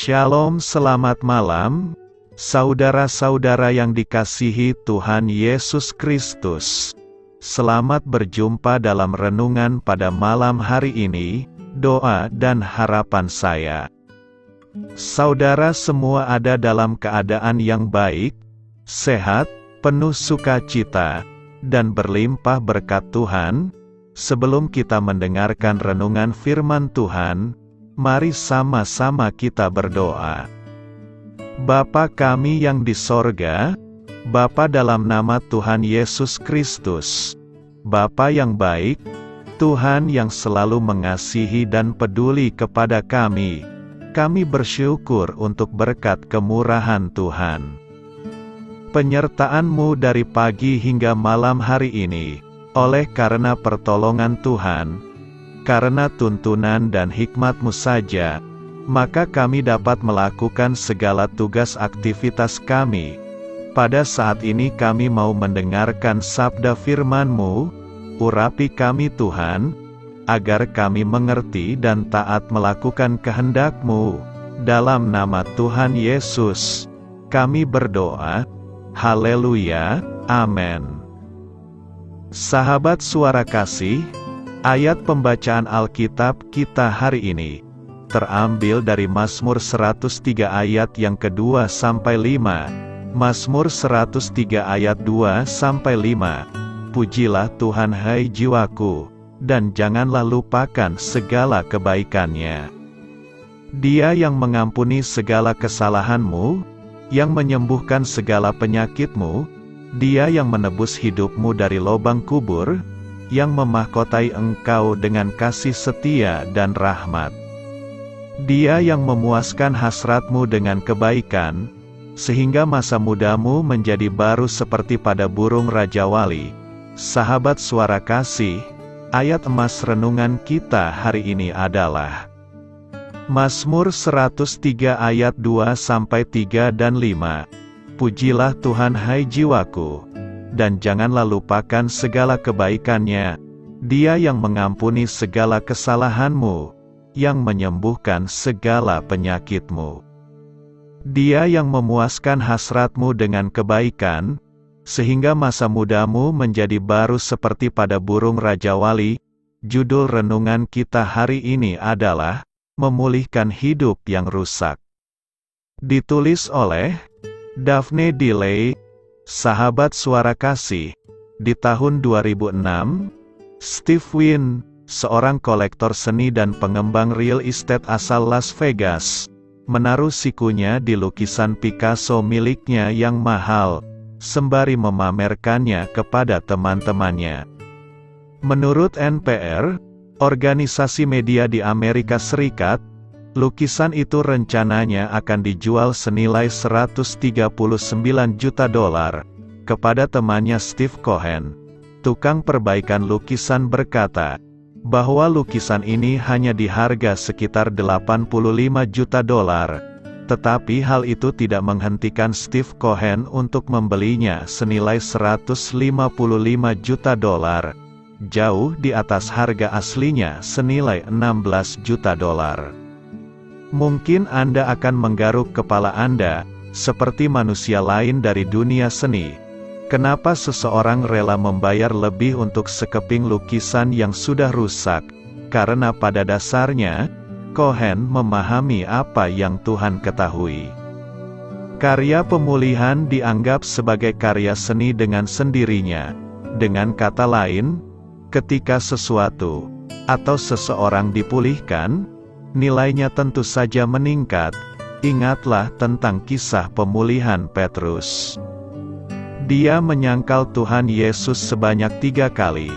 Shalom, selamat malam, saudara-saudara yang dikasihi Tuhan Yesus Kristus. Selamat berjumpa dalam renungan pada malam hari ini. Doa dan harapan saya, saudara semua ada dalam keadaan yang baik, sehat, penuh sukacita, dan berlimpah berkat Tuhan. Sebelum kita mendengarkan renungan firman Tuhan, mari sama-sama kita berdoa. Bapa kami yang di sorga, Bapa dalam nama Tuhan Yesus Kristus, Bapa yang baik, Tuhan yang selalu mengasihi dan peduli kepada kami bersyukur untuk berkat kemurahan Tuhan. Penyertaan-Mu dari pagi hingga malam hari ini, oleh karena pertolongan Tuhan, karena tuntunan dan hikmat-Mu saja, maka kami dapat melakukan segala tugas aktivitas kami. Pada saat ini kami mau mendengarkan sabda firman-Mu, urapi kami Tuhan, agar kami mengerti dan taat melakukan kehendak-Mu. Dalam nama Tuhan Yesus, kami berdoa. Haleluya, amin. Sahabat suara kasih, ayat pembacaan Alkitab kita hari ini terambil dari Mazmur 103 ayat yang kedua sampai 5. Mazmur 103 ayat 2 sampai 5. Pujilah Tuhan hai jiwaku, dan janganlah lupakan segala kebaikan-Nya. Dia yang mengampuni segala kesalahan-mu, yang menyembuhkan segala penyakit-mu, Dia yang menebus hidup-mu dari lubang kubur, yang memahkotai engkau dengan kasih setia dan rahmat. Dia yang memuaskan hasrat-mu dengan kebaikan, sehingga masa mudamu menjadi baru seperti pada burung rajawali. Sahabat suara kasih, ayat emas renungan kita hari ini adalah Mazmur 103 ayat 2-3 dan 5. Pujilah Tuhan hai jiwaku, dan janganlah lupakan segala kebaikan-Nya. Dia yang mengampuni segala kesalahan-mu, yang menyembuhkan segala penyakit-mu. Dia yang memuaskan hasrat-mu dengan kebaikan, sehingga masa mudamu menjadi baru seperti pada burung rajawali. Judul renungan kita hari ini adalah Memulihkan Hidup yang Rusak. Ditulis oleh Daphne DeLay. Sahabat suara kasih, di tahun 2006, Steve Wynn, seorang kolektor seni dan pengembang real estate asal Las Vegas, menaruh sikunya di lukisan Picasso miliknya yang mahal, sembari memamerkannya kepada teman-temannya. Menurut NPR, organisasi media di Amerika Serikat, lukisan itu rencananya akan dijual senilai $139 juta kepada temannya Steve Cohen. Tukang perbaikan lukisan berkata bahwa lukisan ini hanya diharga sekitar $85 juta, tetapi hal itu tidak menghentikan Steve Cohen untuk membelinya senilai $155 juta, jauh di atas harga aslinya senilai $16 juta. Mungkin Anda akan menggaruk kepala Anda, seperti manusia lain dari dunia seni. Kenapa seseorang rela membayar lebih untuk sekeping lukisan yang sudah rusak? Karena pada dasarnya, Cohen memahami apa yang Tuhan ketahui. Karya pemulihan dianggap sebagai karya seni dengan sendirinya. Dengan kata lain, ketika sesuatu atau seseorang dipulihkan, nilainya tentu saja meningkat. Ingatlah tentang kisah pemulihan Petrus. Dia menyangkal Tuhan Yesus sebanyak 3 kali,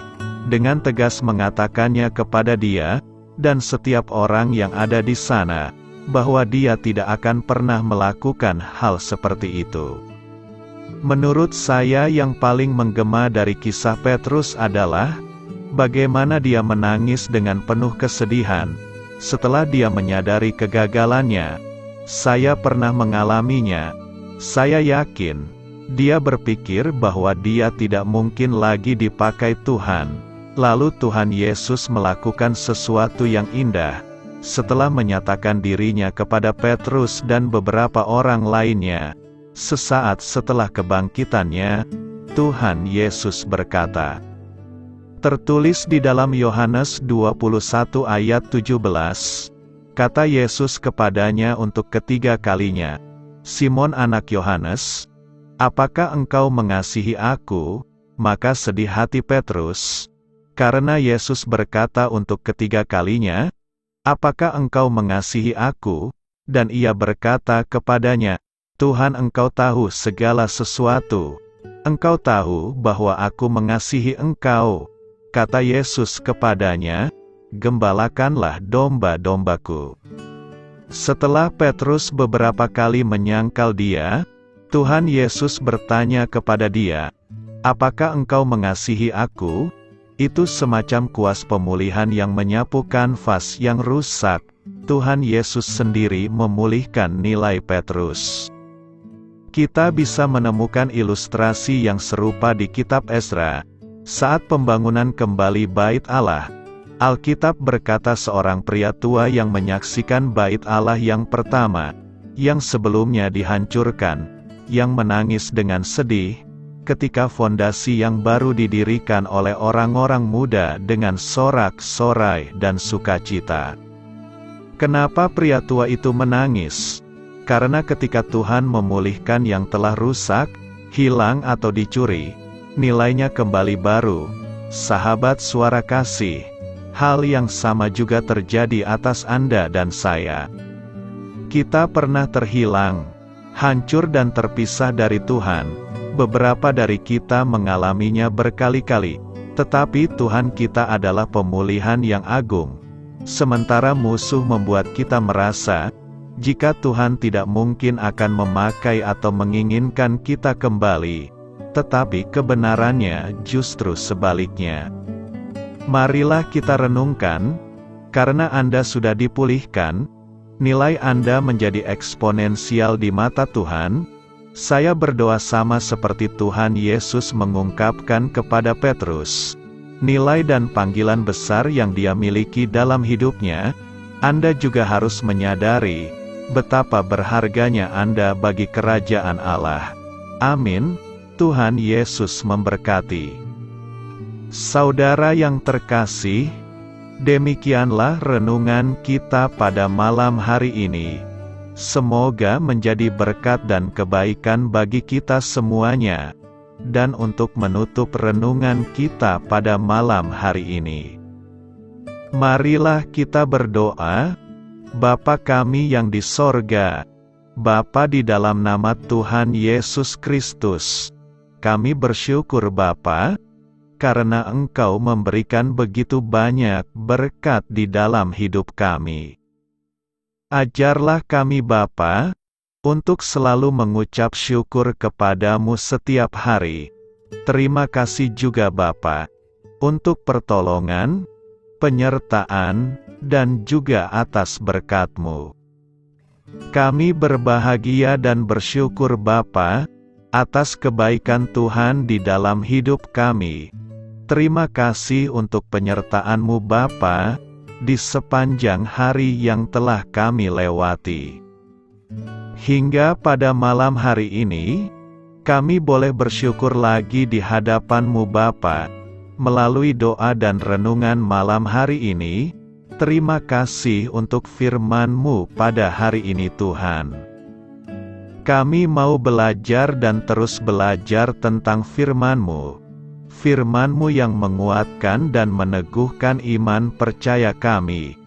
dengan tegas mengatakannya kepada dia, dan setiap orang yang ada di sana, bahwa dia tidak akan pernah melakukan hal seperti itu. Menurut saya yang paling menggema dari kisah Petrus adalah bagaimana dia menangis dengan penuh kesedihan setelah dia menyadari kegagalannya. Saya pernah mengalaminya. Saya yakin dia berpikir bahwa dia tidak mungkin lagi dipakai Tuhan. Lalu Tuhan Yesus melakukan sesuatu yang indah. setelah menyatakan dirinya kepada Petrus dan beberapa orang lainnya, sesaat setelah kebangkitannya, Tuhan Yesus berkata, tertulis di dalam Yohanes 21 ayat 17, kata Yesus kepadanya untuk ketiga kalinya, Simon anak Yohanes, apakah engkau mengasihi aku? Maka sedih hati Petrus, karena Yesus berkata untuk ketiga kalinya, apakah engkau mengasihi aku? Dan ia berkata kepadanya, Tuhan, engkau tahu segala sesuatu. Engkau tahu bahwa aku mengasihi engkau. Kata Yesus kepadanya, gembalakanlah domba-dombaku. Setelah Petrus beberapa kali menyangkal dia, Tuhan Yesus bertanya kepada dia, apakah engkau mengasihi aku? Itu semacam kuas pemulihan yang menyapu kanvas yang rusak. Tuhan Yesus sendiri memulihkan nilai Petrus. Kita bisa menemukan ilustrasi yang serupa di kitab Ezra. Saat pembangunan kembali Bait Allah, Alkitab berkata seorang pria tua yang menyaksikan Bait Allah yang pertama, yang sebelumnya dihancurkan, yang menangis dengan sedih, ketika fondasi yang baru didirikan oleh orang-orang muda dengan sorak-sorai dan sukacita. Kenapa pria tua itu menangis? Karena ketika Tuhan memulihkan yang telah rusak, hilang atau dicuri, nilainya kembali baru. Sahabat suara kasih, hal yang sama juga terjadi atas Anda dan saya. Kita pernah terhilang, hancur dan terpisah dari Tuhan. Beberapa dari kita mengalaminya berkali-kali, tetapi Tuhan kita adalah pemulihan yang agung. Sementara musuh membuat kita merasa, jika Tuhan tidak mungkin akan memakai atau menginginkan kita kembali, tetapi kebenarannya justru sebaliknya. Marilah kita renungkan, karena Anda sudah dipulihkan, nilai Anda menjadi eksponensial di mata Tuhan. Saya berdoa sama seperti Tuhan Yesus mengungkapkan kepada Petrus, nilai dan panggilan besar yang dia miliki dalam hidupnya, Anda juga harus menyadari betapa berharganya Anda bagi kerajaan Allah. Amin. Tuhan Yesus memberkati. Saudara yang terkasih, demikianlah renungan kita pada malam hari ini. Semoga menjadi berkat dan kebaikan bagi kita semuanya. Dan untuk menutup renungan kita pada malam hari ini, marilah kita berdoa. Bapa kami yang di sorga, Bapa di dalam nama Tuhan Yesus Kristus, kami bersyukur Bapa, karena Engkau memberikan begitu banyak berkat di dalam hidup kami. Ajarlah kami Bapa, untuk selalu mengucap syukur kepadamu setiap hari. Terima kasih juga Bapa, untuk pertolongan, penyertaan, dan juga atas berkat-Mu. Kami berbahagia dan bersyukur Bapa, atas kebaikan Tuhan di dalam hidup kami. Terima kasih untuk penyertaan-Mu Bapa, di sepanjang hari yang telah kami lewati. Hingga pada malam hari ini, kami boleh bersyukur lagi di hadapan-Mu Bapa, melalui doa dan renungan malam hari ini. Terima kasih untuk firman-Mu pada hari ini Tuhan. Kami mau belajar dan terus belajar tentang firman-Mu. Firman-Mu yang menguatkan dan meneguhkan iman percaya kami.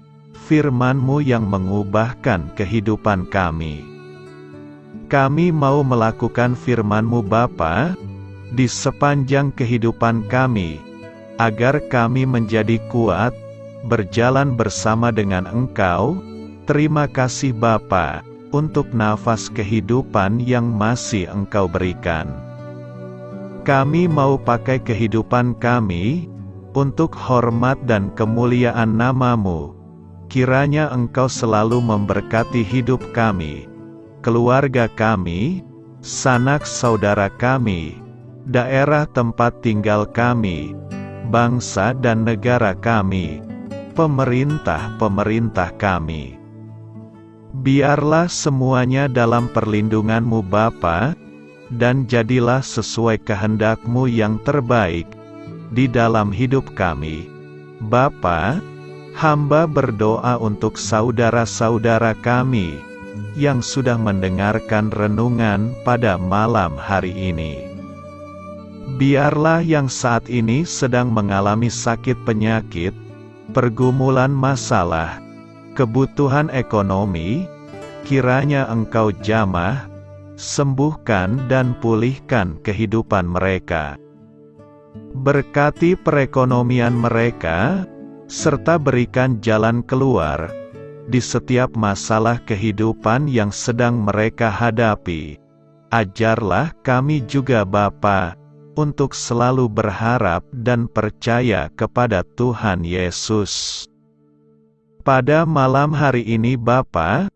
Firman-Mu yang mengubahkan kehidupan kami. Kami mau melakukan firman-Mu Bapa, di sepanjang kehidupan kami, agar kami menjadi kuat, berjalan bersama dengan Engkau. Terima kasih Bapa, untuk nafas kehidupan yang masih Engkau berikan. Kami mau pakai kehidupan kami, untuk hormat dan kemuliaan nama-Mu. Kiranya Engkau selalu memberkati hidup kami, keluarga kami, sanak saudara kami, daerah tempat tinggal kami, bangsa dan negara kami. pemerintah-pemerintah kami. Biarlah semuanya dalam perlindungan-Mu Bapa, dan jadilah sesuai kehendak-Mu yang terbaik di dalam hidup kami. Bapa, hamba berdoa untuk saudara-saudara kami yang sudah mendengarkan renungan pada malam hari ini. Biarlah yang saat ini sedang mengalami sakit penyakit, pergumulan masalah, kebutuhan ekonomi, kiranya Engkau jamah, sembuhkan dan pulihkan kehidupan mereka. Berkati perekonomian mereka, serta berikan jalan keluar di setiap masalah kehidupan yang sedang mereka hadapi. Ajarlah kami juga Bapa, untuk selalu berharap dan percaya kepada Tuhan Yesus. Pada malam hari ini Bapa,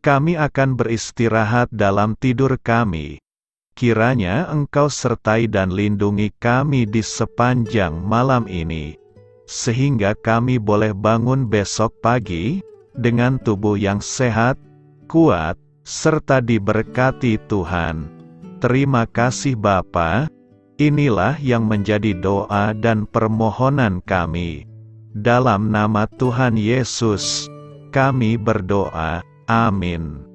kami akan beristirahat dalam tidur kami. Kiranya Engkau sertai dan lindungi kami di sepanjang malam ini, sehingga kami boleh bangun besok pagi dengan tubuh yang sehat, kuat, serta diberkati Tuhan. Terima kasih Bapa. Inilah yang menjadi doa dan permohonan kami. Dalam nama Tuhan Yesus, kami berdoa. Amin.